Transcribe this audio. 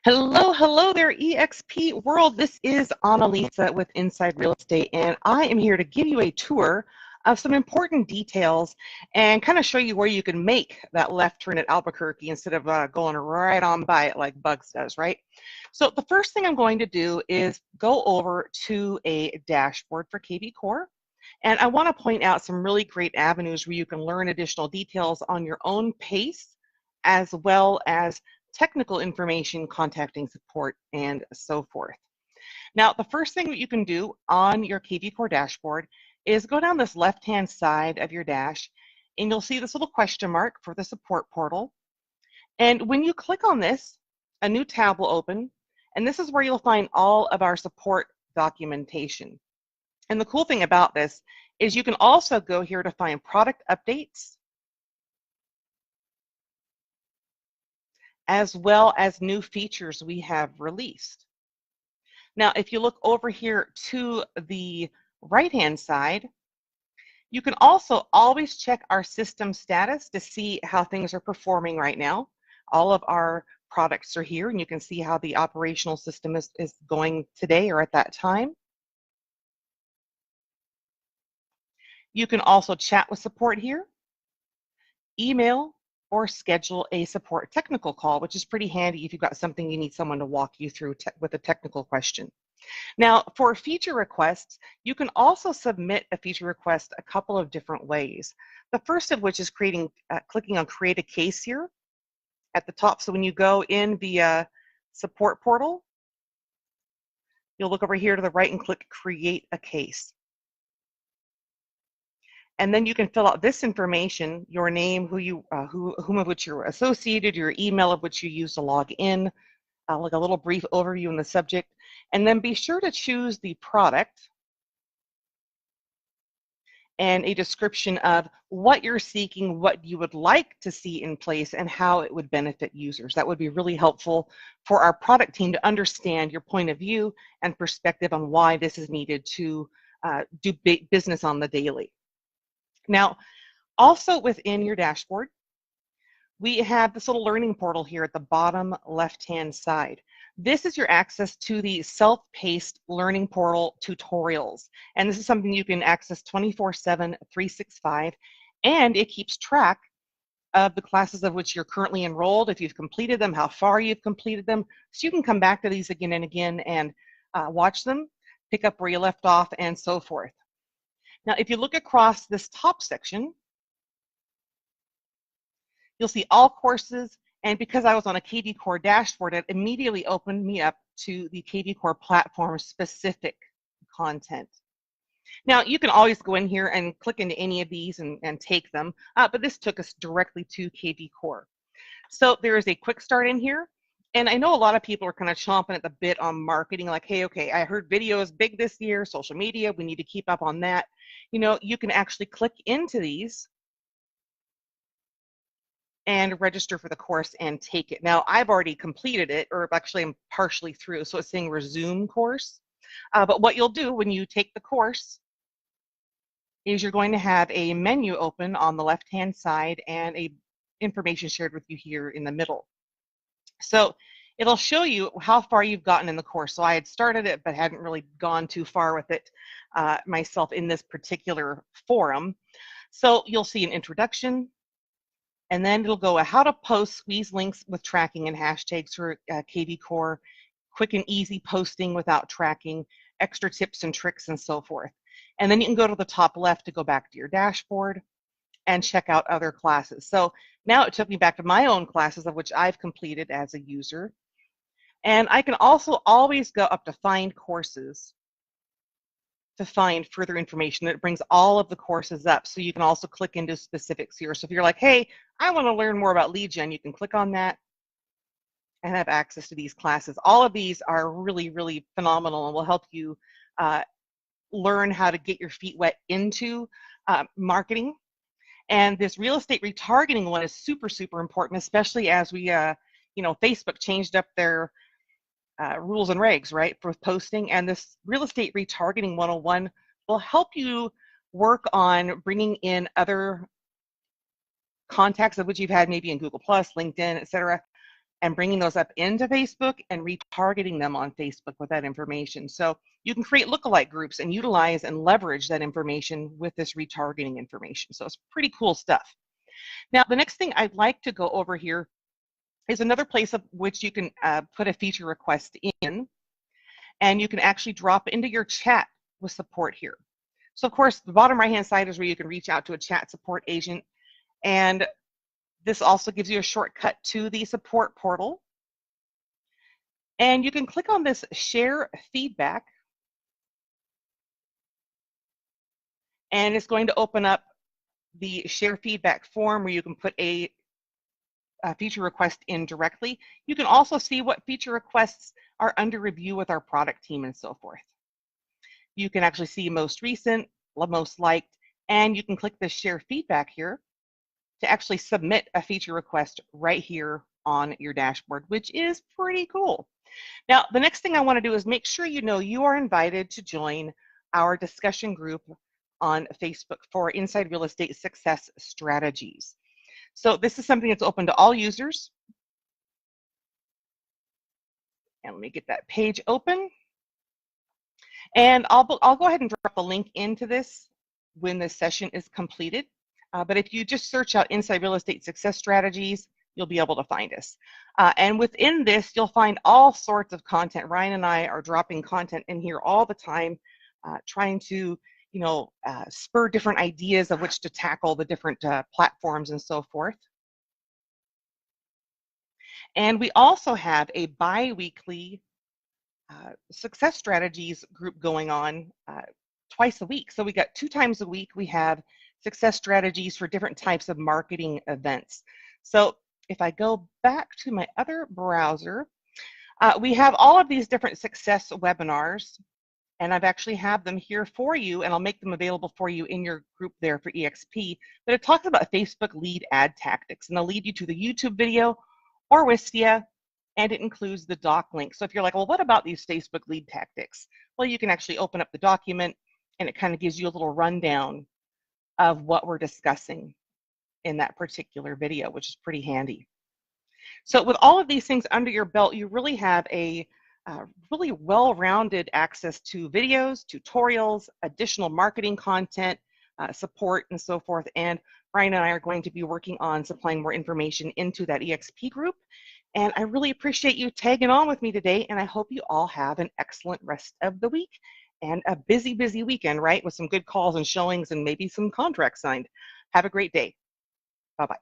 Hello, hello there, eXp world. This is Annalisa with Inside Real Estate, and I am here to give you a tour of some important details and kind of show you where you can make that left turn at Albuquerque instead of going right on by it like Bugs does, right? So the first thing I'm going to do is go over to a dashboard for kvCORE, and I want to point out some really great avenues where you can learn additional details on your own pace, as well as technical information, contacting support, and so forth. Now, the first thing that you can do on your kvCORE dashboard is go down this left-hand side of your dash, and you'll see this little question mark for the support portal. And when you click on this, a new tab will open, and this is where you'll find all of our support documentation. And the cool thing about this is you can also go here to find product updates, as well as new features we have released. Now, if you look over here to the right-hand side, you can also always check our system status to see how things are performing right now. All of our products are here, and you can see how the operational system is going today or at that time. You can also chat with support here, email, or schedule a support technical call, which is pretty handy if you've got something you need someone to walk you through with a technical question. Now, for feature requests, you can also submit a feature request a couple of different ways. The first of which is clicking on Create a Case here at the top. So when you go in the support portal, you'll look over here to the right and click Create a Case. And then you can fill out this information: your name, whom of which you're associated, your email of which you use to log in, like a little brief overview in the subject, and then be sure to choose the product and a description of what you're seeking, what you would like to see in place, and how it would benefit users. That would be really helpful for our product team to understand your point of view and perspective on why this is needed to do business on the daily. Now, also within your dashboard, we have this little learning portal here at the bottom left-hand side. This is your access to the self-paced learning portal tutorials. And this is something you can access 24/7, 365, and it keeps track of the classes of which you're currently enrolled, if you've completed them, how far you've completed them. So you can come back to these again and again and watch them, pick up where you left off, and so forth. Now, if you look across this top section, you'll see all courses, and because I was on a kvCORE dashboard, it immediately opened me up to the kvCORE platform specific content. Now, you can always go in here and click into any of these and take them, but this took us directly to kvCORE. So there is a quick start in here, and I know a lot of people are kind of chomping at the bit on marketing, like, hey, okay, I heard video is big this year, social media, we need to keep up on that. You know, you can actually click into these and register for the course and take it. Now, I've already completed it, or actually I'm partially through, so it's saying resume course. But what you'll do when you take the course is you're going to have a menu open on the left-hand side and a information shared with you here in the middle. So it'll show you how far you've gotten in the course. So I had started it, but hadn't really gone too far with it myself in this particular forum. So you'll see an introduction, and then it'll go how to post squeeze links with tracking and hashtags for kvCORE, quick and easy posting without tracking, extra tips and tricks, and so forth. And then you can go to the top left to go back to your dashboard and check out other classes. So now it took me back to my own classes, of which I've completed as a user. And I can also always go up to find courses to find further information. That brings all of the courses up, so you can also click into specifics here. So if you're like, hey, I want to learn more about lead gen, you can click on that and have access to these classes. All of these are really, really phenomenal and will help you learn how to get your feet wet into marketing. And this real estate retargeting one is super, super important, especially as we, Facebook changed up their rules and regs, right, for posting. And this real estate retargeting 101 will help you work on bringing in other contacts of which you've had maybe in Google+, LinkedIn, etc., and bringing those up into Facebook and retargeting them on Facebook with that information. So you can create lookalike groups and utilize and leverage that information with this retargeting information. So it's pretty cool stuff. Now, the next thing I'd like to go over here is another place of which you can put a feature request in, and you can actually drop into your chat with support here. So of course, the bottom right-hand side is where you can reach out to a chat support agent, and this also gives you a shortcut to the support portal. And you can click on this share feedback, and it's going to open up the share feedback form where you can put a feature request in directly. You can also see what feature requests are under review with our product team and so forth. You can actually see most recent, most liked, and you can click the share feedback here to actually submit a feature request right here on your dashboard, which is pretty cool. Now, the next thing I want to do is make sure you know you are invited to join our discussion group on Facebook for Inside Real Estate Success Strategies. So this is something that's open to all users. And let me get that page open. And I'll go ahead and drop a link into this when this session is completed. But if you just search out Inside Real Estate Success Strategies, you'll be able to find us. And within this, you'll find all sorts of content. Ryan and I are dropping content in here all the time, trying to spur different ideas of which to tackle the different platforms and so forth. And we also have a bi-weekly success strategies group going on twice a week. So we got 2 times a week, we have success strategies for different types of marketing events. So if I go back to my other browser, we have all of these different success webinars, and I've actually have them here for you, and I'll make them available for you in your group there for eXp. But it talks about Facebook lead ad tactics, and they'll lead you to the YouTube video or Wistia, and it includes the doc link. So if you're like, well, what about these Facebook lead tactics? Well, you can actually open up the document, and it kind of gives you a little rundown of what we're discussing in that particular video, which is pretty handy. So with all of these things under your belt, you really have a really well-rounded access to videos, tutorials, additional marketing content, support, and so forth. And Brian and I are going to be working on supplying more information into that eXp group. And I really appreciate you tagging on with me today, and I hope you all have an excellent rest of the week and a busy, busy weekend, right, with some good calls and showings and maybe some contracts signed. Have a great day. Bye-bye.